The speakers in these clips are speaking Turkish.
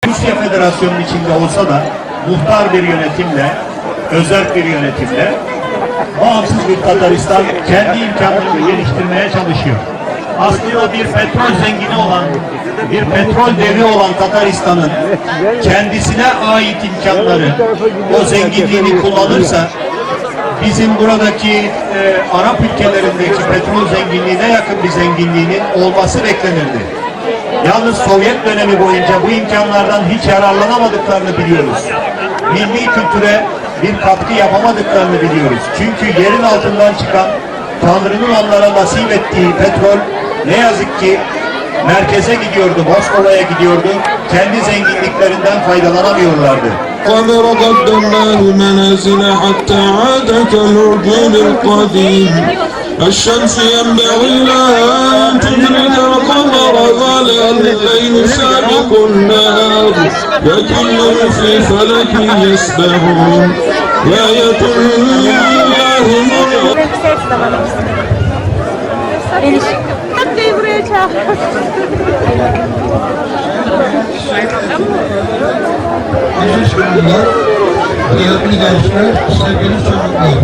Rusya Federasyonu'nun içinde olsa da muhtar bir yönetimle, özerk bir yönetimle bağımsız bir Tataristan kendi imkanlarını geliştirmeye çalışıyor. Aslında o bir petrol zengini olan, bir petrol devi olan Tataristan'ın kendisine ait imkanları, o zenginliğini kullanırsa bizim buradaki Arap ülkelerindeki petrol zenginliğine yakın bir zenginliğinin olması beklenirdi. Yalnız Sovyet dönemi boyunca bu imkanlardan hiç yararlanamadıklarını biliyoruz. Milli kültüre bir katkı yapamadıklarını biliyoruz. Çünkü yerin altından çıkan, Tanrı'nın onlara nasip ettiği petrol ne yazık ki merkeze gidiyordu, Moskova'ya gidiyordu. Kendi zenginliklerinden faydalanamıyorlardı. قَدْ قَدَّمْنَاهُ مَنَازِلَ حَتَّى عَادَ كَالْعُرْجُونِ الْقَدِيمِ الشَّمْسُ يَنبَغِي لَهَا أَن تُدْرِكَ الْقَمَرَ وَلَا اللَّيْلُ سَابِقُ النَّهَارِ وَكُلٌّ فِي فَلَكٍ يَسْبَحُونَ وَآيَةٌ لَهُمُ Eliş. Hakkı'yı buraya çağır. Aziz konuklar, kıymetli gençler, sevgili çocuklar.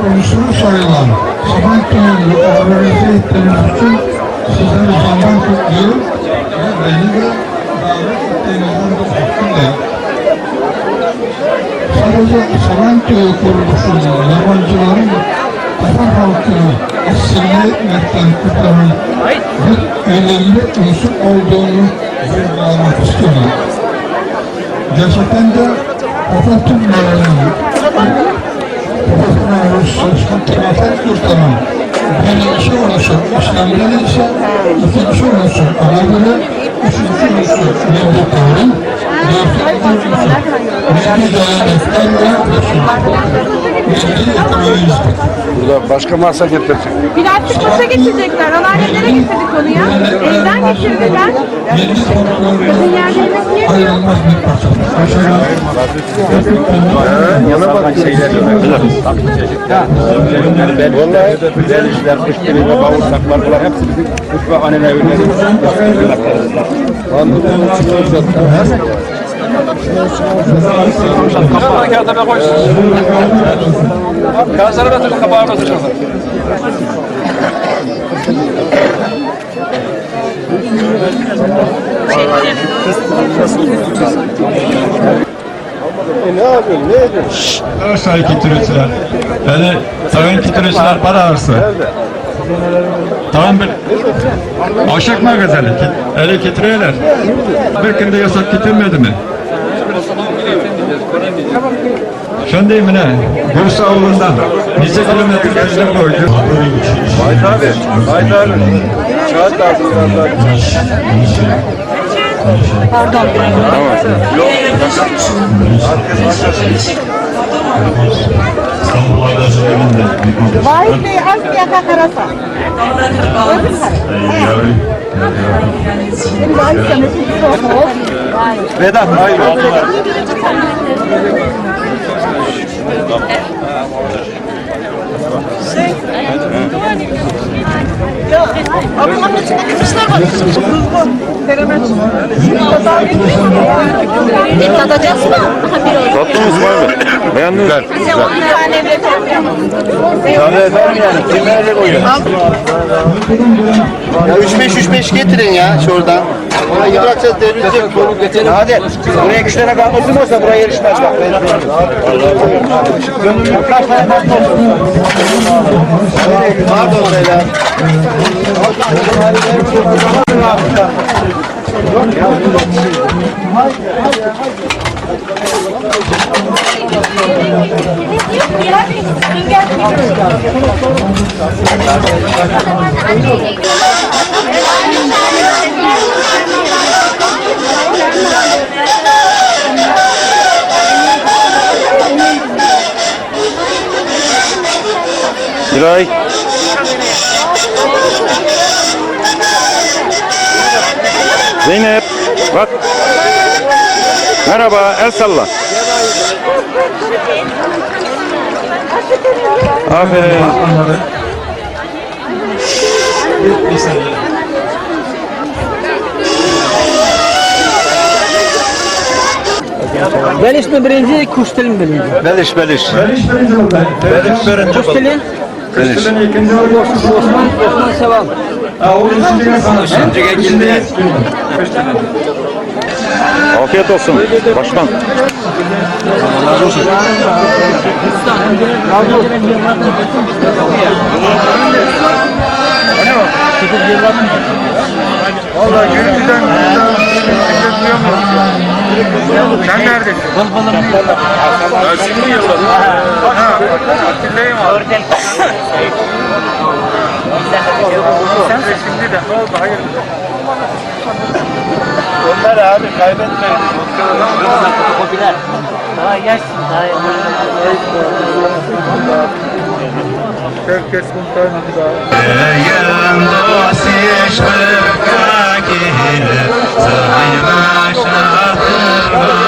Konusunu sayılan Sabancı'nın organize ettiğiniz için sizleri senden kutluyorum ve beni de davet ettiğinizden de mutluyum. Sadece Sabancı kuruluşunun yabancıların Tatar halkını asimile etmekten kurtaran bir önemli unsur olduğunu vurgulamak istiyorum. Gerçekten de Tatar Türkmenlerinin Tatar kurtaran birinci unsur İslam'dan ise ikinci unsur Anadolu, üçüncü unsur milli tarih, dördüncü unsur milli dayanışlar ve Burada başka masa getirecek. Bir artık masa getirecekler. Anneannelere getirdik onu ya. Evden getirdiler. Kızın yerde yemek yiyemiyor. ayrılmaz bir parça. Yana bak şeyler. Vallahi güzellikler, kış gelinde bağırsaklar falan hepsi bizim kış ve anneler ürünleri. Kapağı kağıdına koysun. Kağıtlara batırın, kapağı batırın. Ne yapıyorsun? Ne ediyorsun? Sayın kitiriciler. Yani sayın kitiriciler para arsa. Tamam bir aşık magazeli ele getiriyorlar. Bir günde yasak getirmedi mi? Şimdi mi ne? Bursa Oğlu'ndan nice kilometre geçtim koydu. Vahit abi. Vahit abi. Kağıt lazım biraz daha. Pardon. Tamam. Vahit Bey az bir yaka karasa. Vedat, hayır. Ablamın içinde kızlar var. Tadacağız mı? Tatlımız var mı? Beğendiniz mi? Güzel. Bir tane Tane efendim yani. Kim verecek o gün? Ya 3-5 getirin ya şuradan. Orayı bırakacağız devrilecek bu. Hadi. Buraya 2 tane kalmasın olsa buraya yarışmaz bak. Kaç tane kalmasın? Pardon beyler. Güray. Zeynep. Bak. Merhaba. El salla. Aferin. Beliş mi birinci, Kuşteli mi birinci? Beliş. Beliş birinci oldu. Beliş birinci oldu. Kuşteli? Kuşteli'nin ikinci oldu. Osman Seval. O üçüncüye sana. Üçüncüye girdi. Afiyet olsun başkan. Vallahi gürültüden sen neredesin? Ben şimdi yıllarım. Ha, Atilla'yım abi. Sen de şimdi de ne oldu? Hayır. Ömer abi kaybetmeyin. Herkes muhtemelen daha. Yayın dosya şırka gelir, sayma şahırvan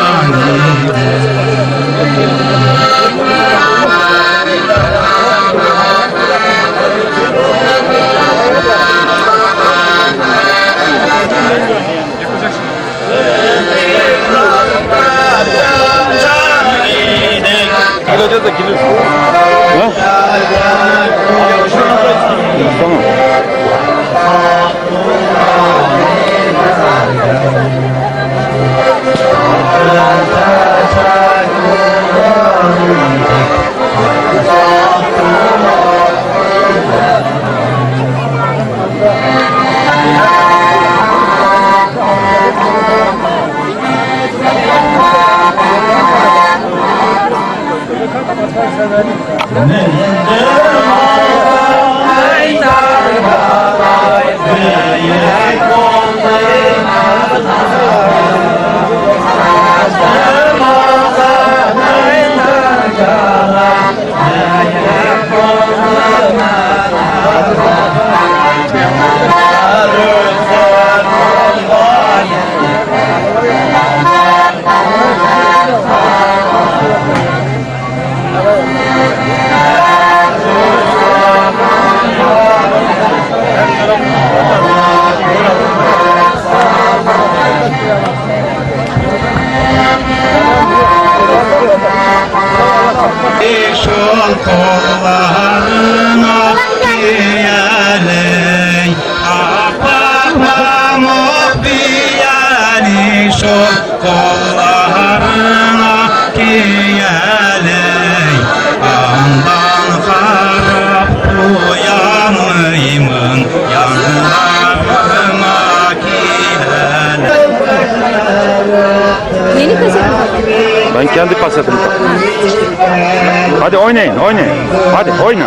Gideceğiz de gidiyoruz. Ha? Tamam. Şol kollarına giyeley, pamuk biyeli şol kollarına giyeley, andan harap uyanmayımın yanlarına giyeley. Yeni kaset mi? Ben kendi pasetimi taktım. Hadi oynayın. Hadi oyna.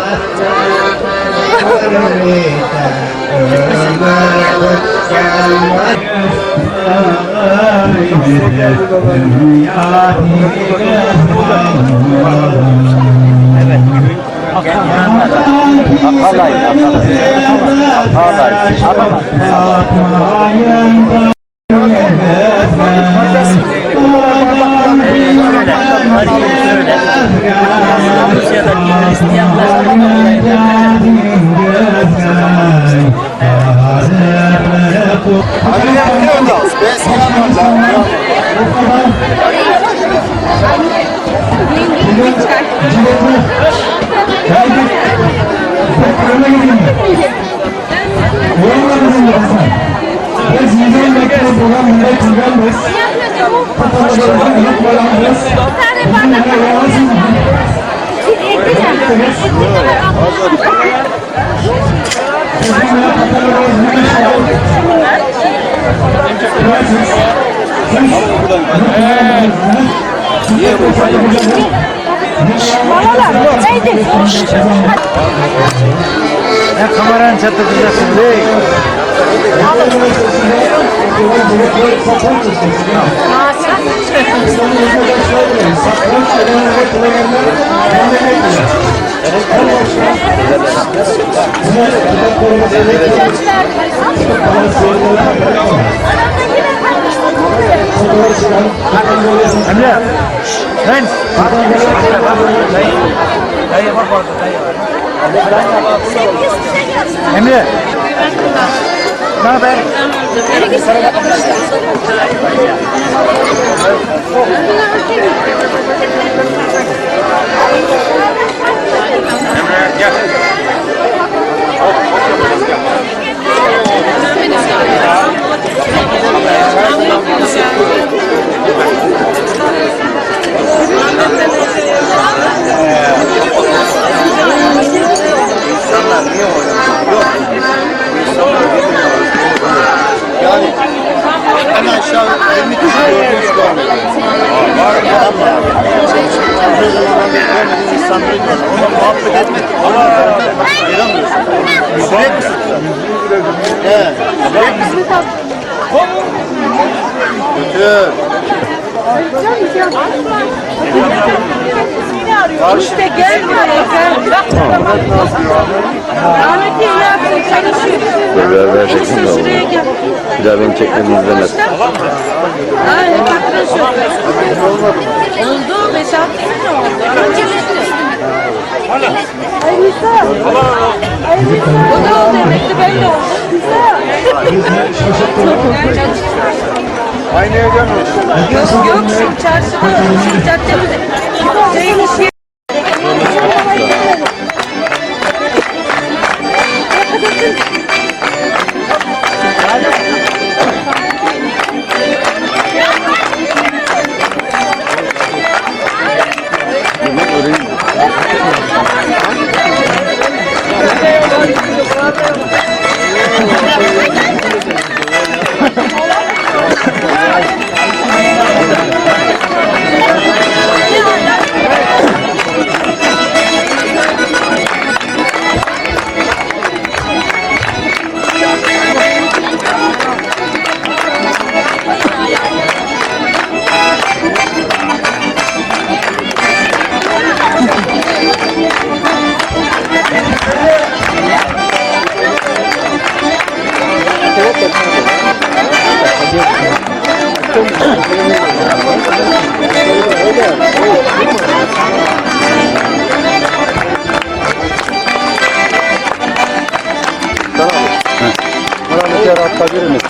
Rusya'daki Hristiyanlar Ya kameranı çatlayacaksın değil. Emre, sen. Dayı bak orada, dayı var. Emre. Ne haber? Yani en aşağı 20 kişi gördüğünüz görmedim. Uzun zamandan beri görmediğim insanları gördüm. Onunla muhabbet etmek, ayıramıyorsun. Sürekli. Evet. Götür. İşte gel buraya gel. Ahmet iyi yapsın çalışıyor. Ver çeksin de Şuraya gel. bir daha benim çekmemi izlemez. Aynen bakın şu. Oldu 5-6 sene oldu. Ama çalıştı. Ay Nisa. O da oldu emekli ben de oldum. Aynı evden mi? Yok şimdi çarşıda şimdi caddemizde. Şeyin işi. Bana bir kere atabilir misin?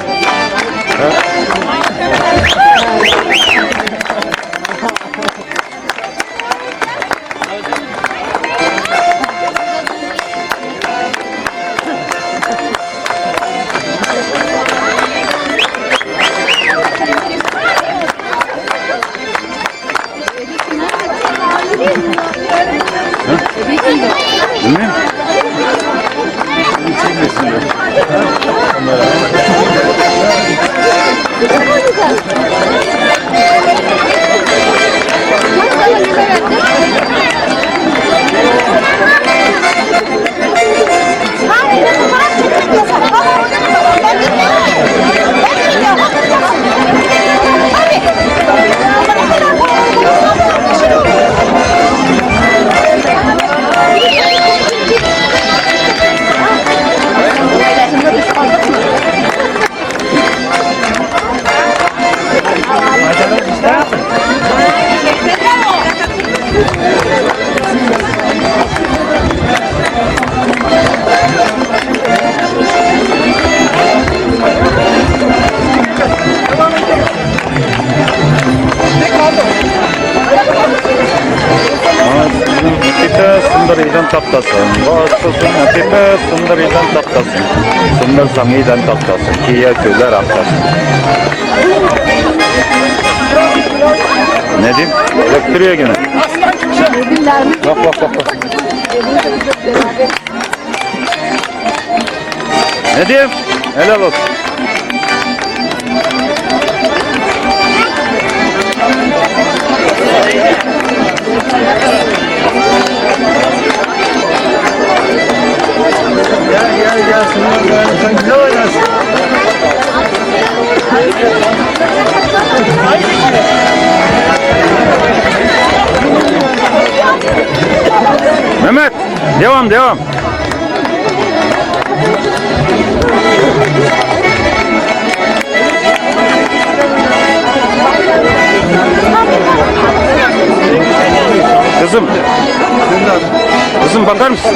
Bilmiyorum. Çekmesin de. Sundaridan taptasın, vasıtasın atipe sundaridan taptasın. Sundar samiden taptasın, kiye köler aptasın. Ne diyeyim? Döktürüyor gene. Bak bak bak bak. Ne diyeyim? Helal olsun. Gel sen güzel oynarsın. Mehmet devam. Kızım bakar mısın?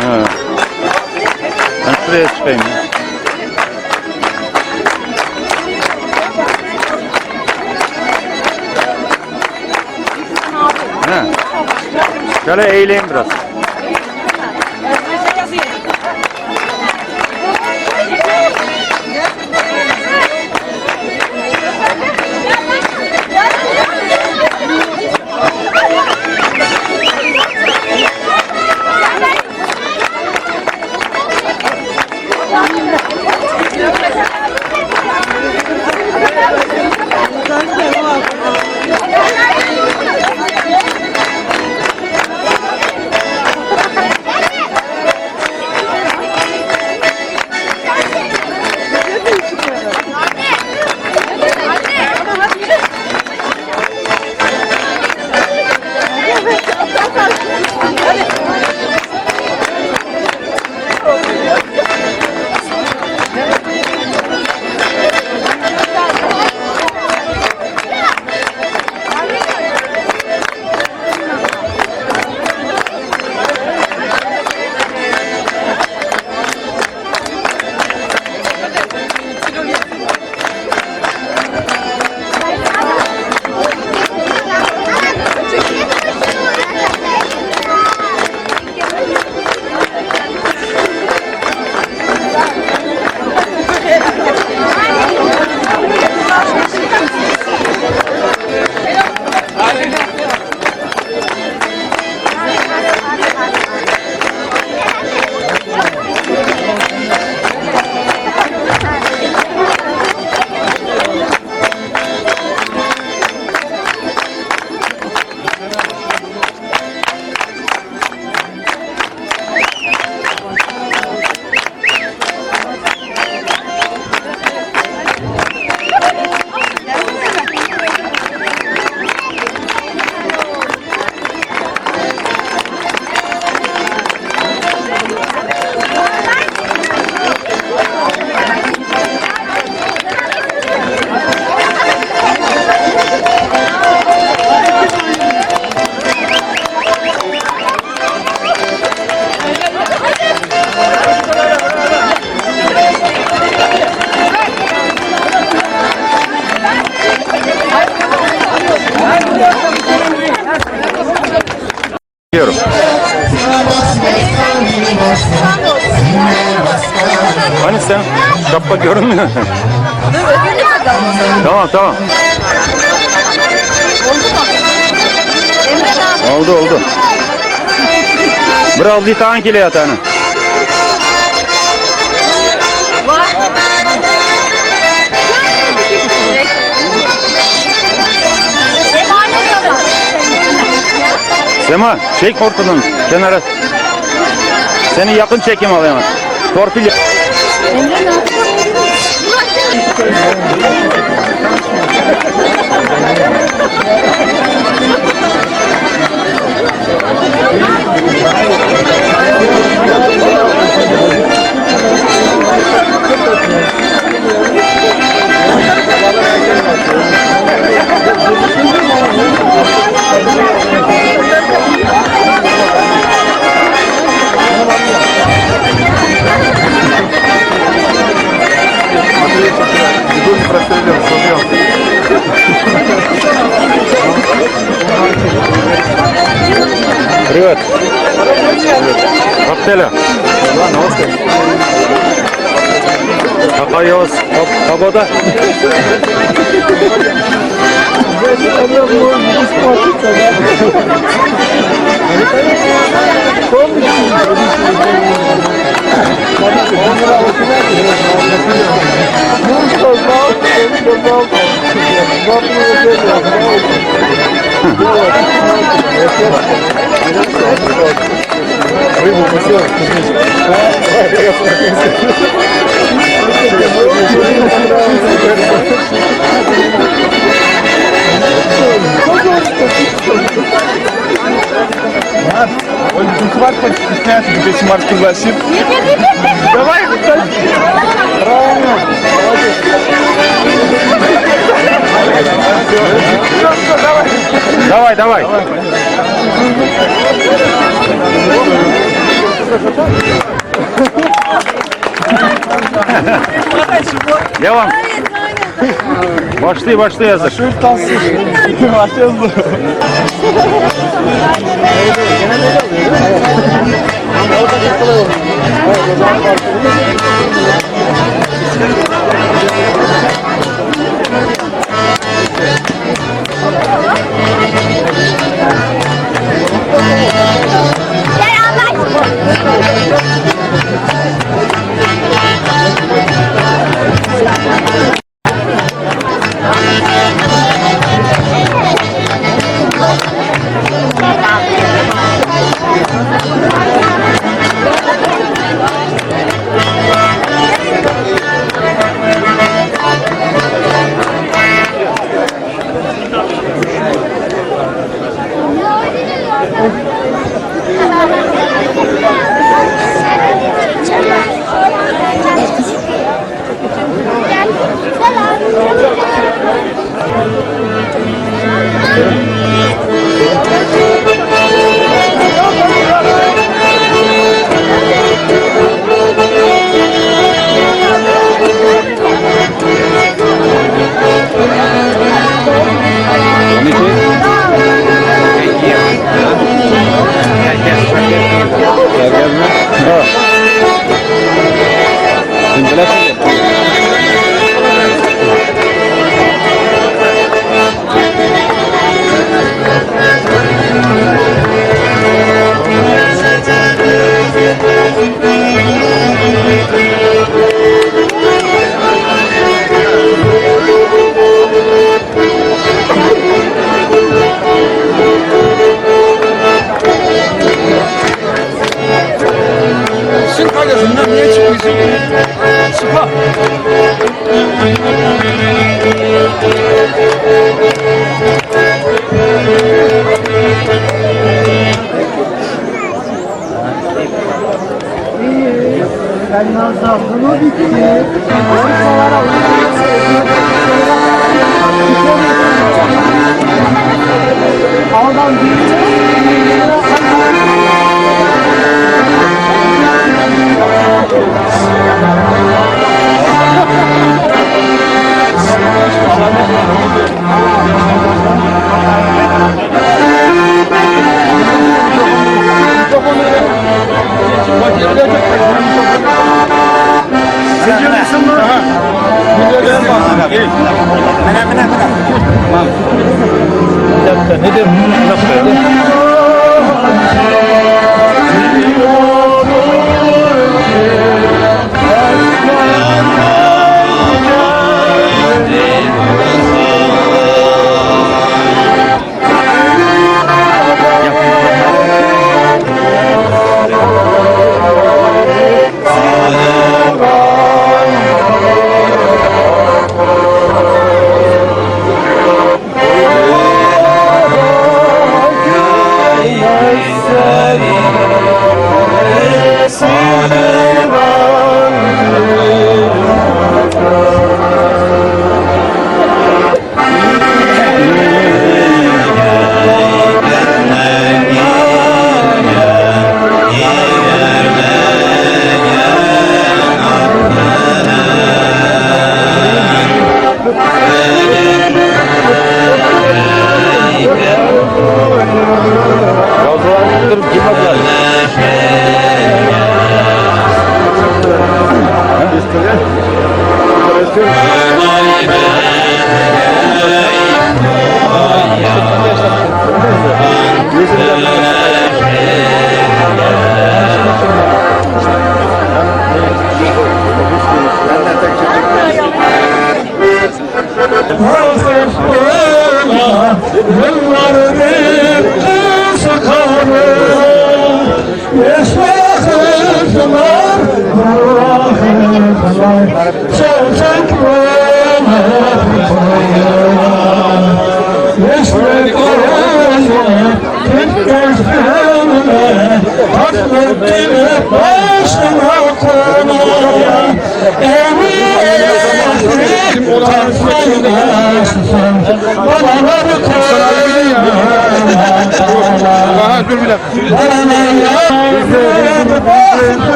Ha. Ben şuraya çıkayım. Ha. Şöyle eğileyim biraz. Diyorum. Hani sen şapka görünmüyor. Tamam. Oldu. Biraz bir tankiyle yatağını. Sema çek ortadan kenara. Seni yakın çekim alayım. Torpil. Привет. Коктейля. Какая у вас погода? No, Давай, давай. Devam. Başlı yazık. Yıllardır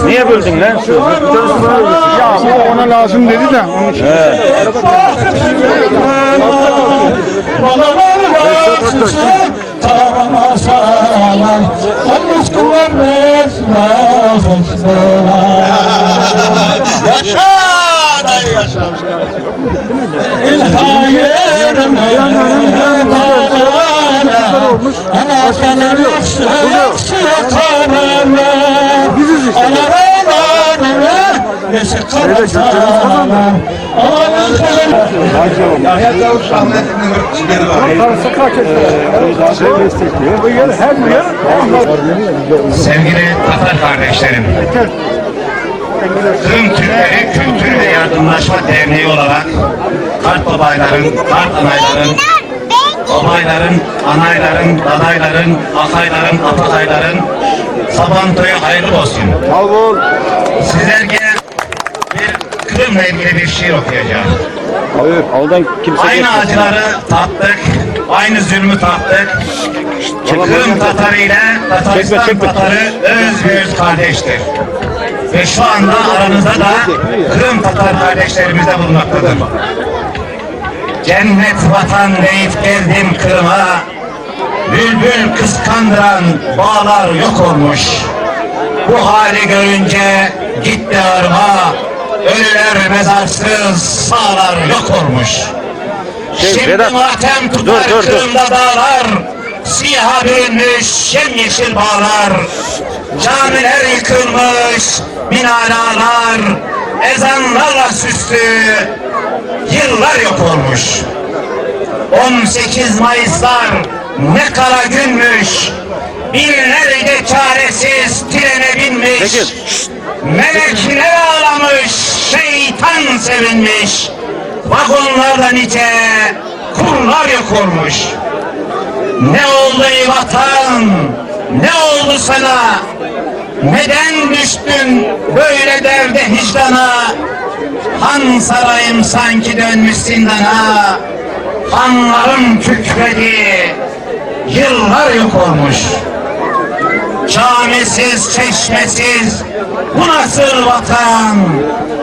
Niye böldün lan? Ya o ona lazım dedi de onun için. Sevgili Tatar kardeşlerim, Kırım Türkleri Kültür ve Yardımlaşma Derneği olarak kart babayların, kart anayların, babayların, anayların, dadayların, akayların, apakayların Sabantoyu hayırlı olsun. Sizlerge bir Kırım'la ilgili bir şiir okuyacağım. Aynı acıları tattık, aynı zulmü tattık. Kırım Tatarı ile Tataristan Tatarı öz ve öz kardeştir. Ve şu anda aranızda da Kırım Tatar kardeşlerimiz de bulunmaktadır. Cennet vatan deyip geldim Kırım'a, bülbül kıskandıran bağlar yok olmuş. Bu hali görünce gitti arma, ölüler mezarsız, sağlar yok olmuş. Şimdi matem tutar Kırım'da dağlar, siyaha bürünmüş yemyeşil bağlar. Camiler yıkılmış, minareler, ezanlarla süslü, yıllar yok olmuş. 18 Mayıslar ne kara günmüş, binlerce çaresiz trene binmiş. Melekler ağlamış, şeytan sevinmiş. Vagonlarda nice kurlar yok olmuş. Ne oldu ey vatan, ne oldu sana? Neden düştün böyle derde hicrana? Han sarayım sanki dönmüş zindana. Hanlarım kükredi, yıllar yok olmuş. Camisiz, çeşmesiz, bu nasıl vatan?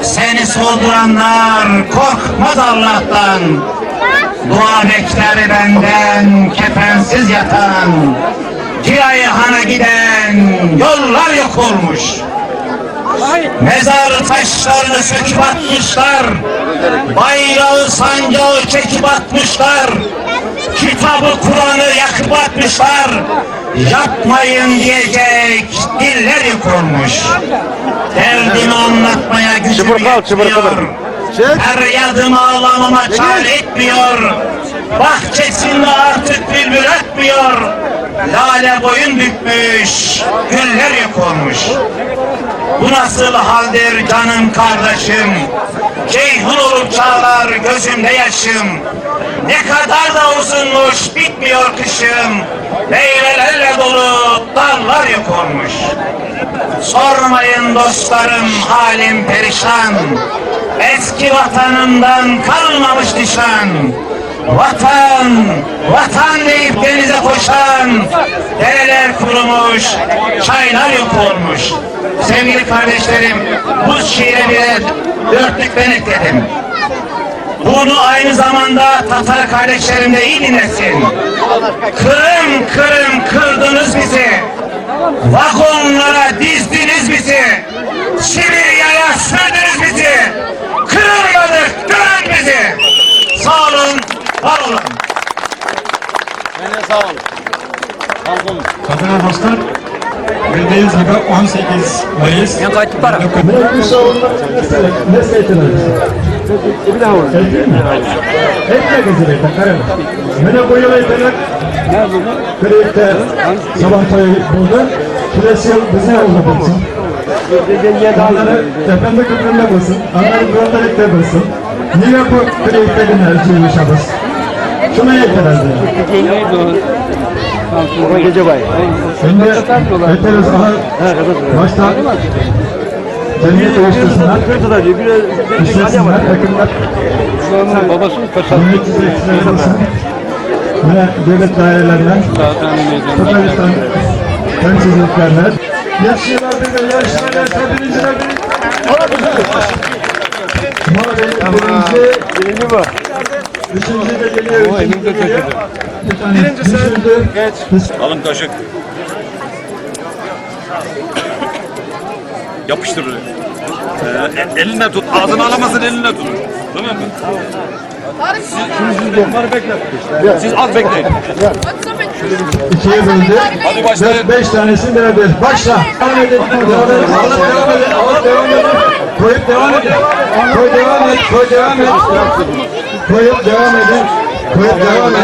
Seni solduranlar korkmaz Allah'tan. Dua bekler benden kefensiz yatan. Cihayhan'a giden yollar yok olmuş. Mezar taşlarını söküp atmışlar. Bayrağı sancağı çekip atmışlar. Kitabı Kur'an'ı yakıp atmışlar. Yapmayın diyecek diller yok olmuş. Derdimi anlatmaya gücüm yetmiyor. Feryadım ağlamama çare etmiyor. Bahçesinde artık bülbül ötmüyor. Lale boyun bükmüş, güller yok olmuş. Bu nasıl haldir canım kardeşim? Ceyhun olup çağlar gözümde yaşım. Ne kadar da uzunmuş bitmiyor kışım. Meyvelerle dolu dallar yok olmuş. Sormayın dostlarım halim perişan. Eski vatanımdan kalmamış nişan. Vatan, vatan deyip denize koşan, dereler kurumuş, çaylar yok olmuş. Sevgili kardeşlerim, bu şiire bir dörtlük ben ekledim. Bunu aynı zamanda Tatar kardeşlerim de iyi dinlesin. Kırım kırım kırdınız bizi, vagonlara dizdiniz bizi, Sibirya'ya sürdünüz bizi, kırılmadık dön bizi. Sağ olun, var olun. Sağ olun. Kadına dostlar, bildiğiniz gibi 18 Mayıs Ben kaçtı para. Hep ne kızı be takarım. Mene koyulayı Kriyek'te Sabahtay'ı buldu. Şurası bize oldu bulsun. Onları tepende kıpırında bulsun. Onları brondalikte bulsun. Niye bu Kriyek'te enerji yaşarız? Şuna yeter herhalde. Gece bay. Şimdi yeteriz aha başta cemiyet oluştursunlar. İşlesinler, takımlar. Cemiyet izleyiciler olsun. Ve devlet dairelerinden, Tataristan temsilciliklerine. Yaşlılar bir de yaşlılar birinciler birinci. Birinci bu. Üçüncü de geliyor. Birincisi. Alın kaşık. Yapıştır. Eline tut. Ağzını alamasın, eline tut. Tamam mı? Siz az bekleyin. İkiye böldü. Hadi başlayın. Beş tanesini beraber. Başla. Devam edin. Devam edin. Devam edin. Koyup devam edin. Koy devam et. Koy devam et. Koyup devam edin. Koyup devam et.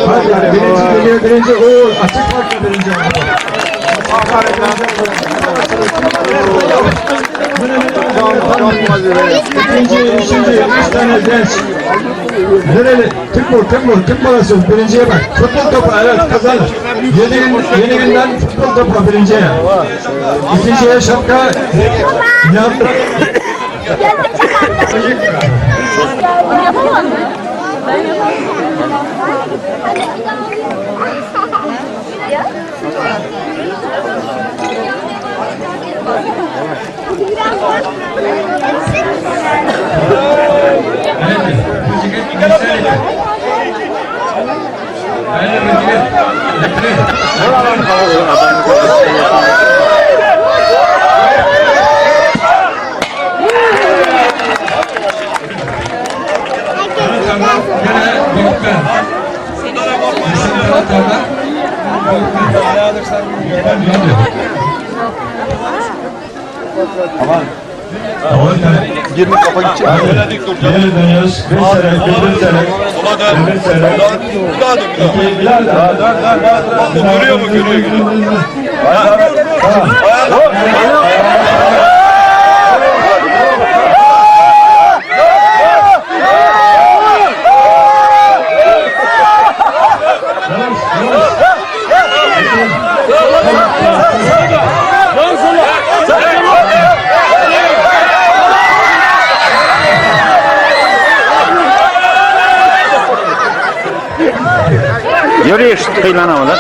Hadi birinci geliyor. Birinci. Oo, açık farklı birinci. İkinci, üçüncü, üç tane genç. Nereli? Türk balası birinciye bak. Futbol topu evet kazanır. Yeni günden futbol topu birinciye. İkinciye şapka. Yaptı. Yapamam mı? Ben yapamam. Girme kafa gidecek. Geri dönüyoruz. Bir sene, bir sene. Sola dön. Bir sene. Daha dön. İki, biraz daha. Görüyor mu? Görüyor. Yürüyüş kıyılanamadı.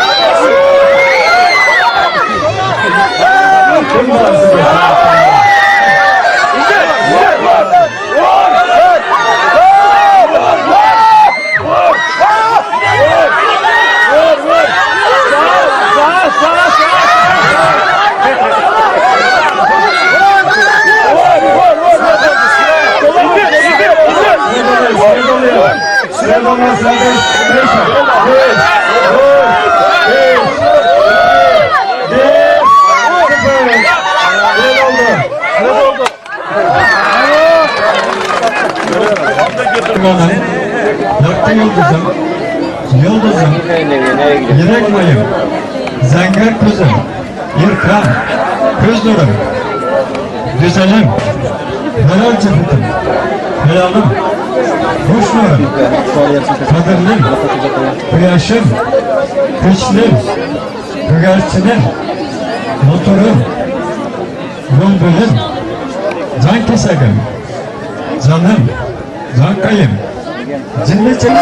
Yaktı yıldızım, yürek mayım, zengin kuzum, yırkan, göz nurum, güzelim, helal cıfıtım, helalım, hoş nurum, kadirlim, kıyaşım, güçlüm, gügerçinim, motorum, bülbülüm, can kesegim, canım, zankayım, cinli çekim.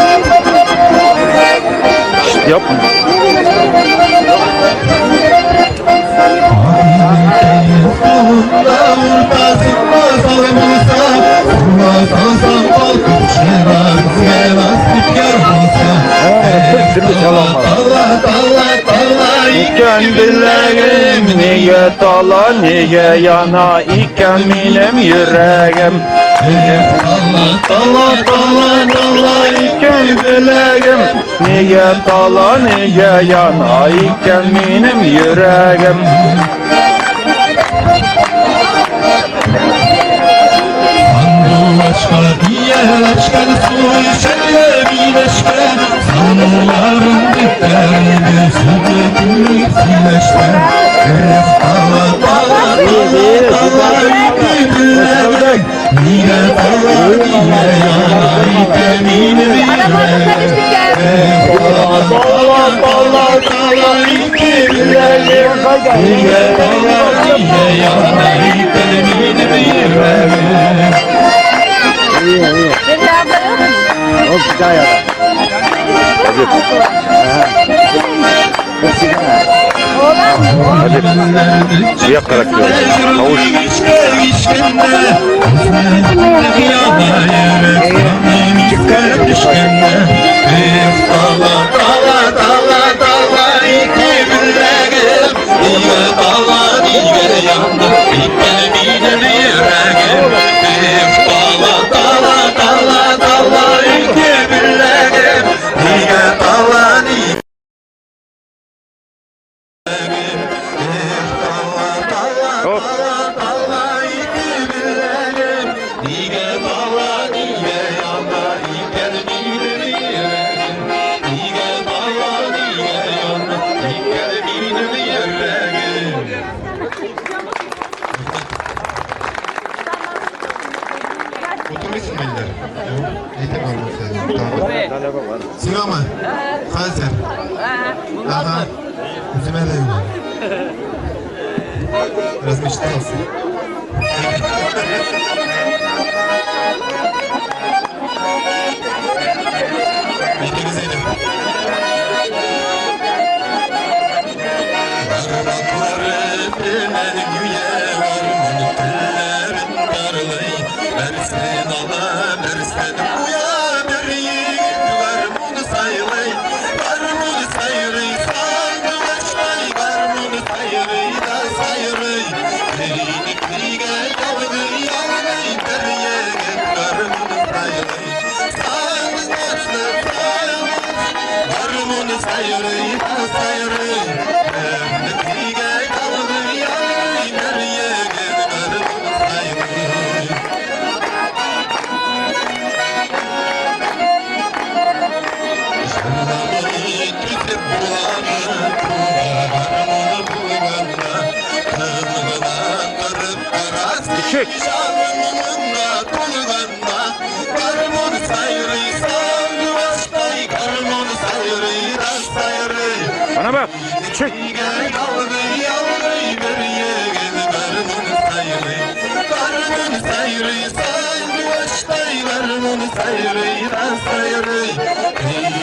Yapma. İken dileğim niye dala niye yana iken benim yüreğim. Dala iken dileğim niye dala niye yana iken benim yüreğim. Başka diye leşken su içelim iyileşken sanılarım bitlerdi sürekli leşken dağlar dağlar dağlar dağlar gibiler niye dağlar niye yanar demin Arabanın karıştık geldi. dağlar dağlar dağlar gibiler niye dağlar niye yanar demin Benim de abla yok mu? Siyah karakter. Havuç. Hop. Oturmuşsun beyler. Eğitim almışsın. Tamam. Sima mı? Kanser. Aha. Üzüme de yok. Biraz meşte olsun. Bekle Zeynep. Küçük. Bana bak. Küçük. Sayırı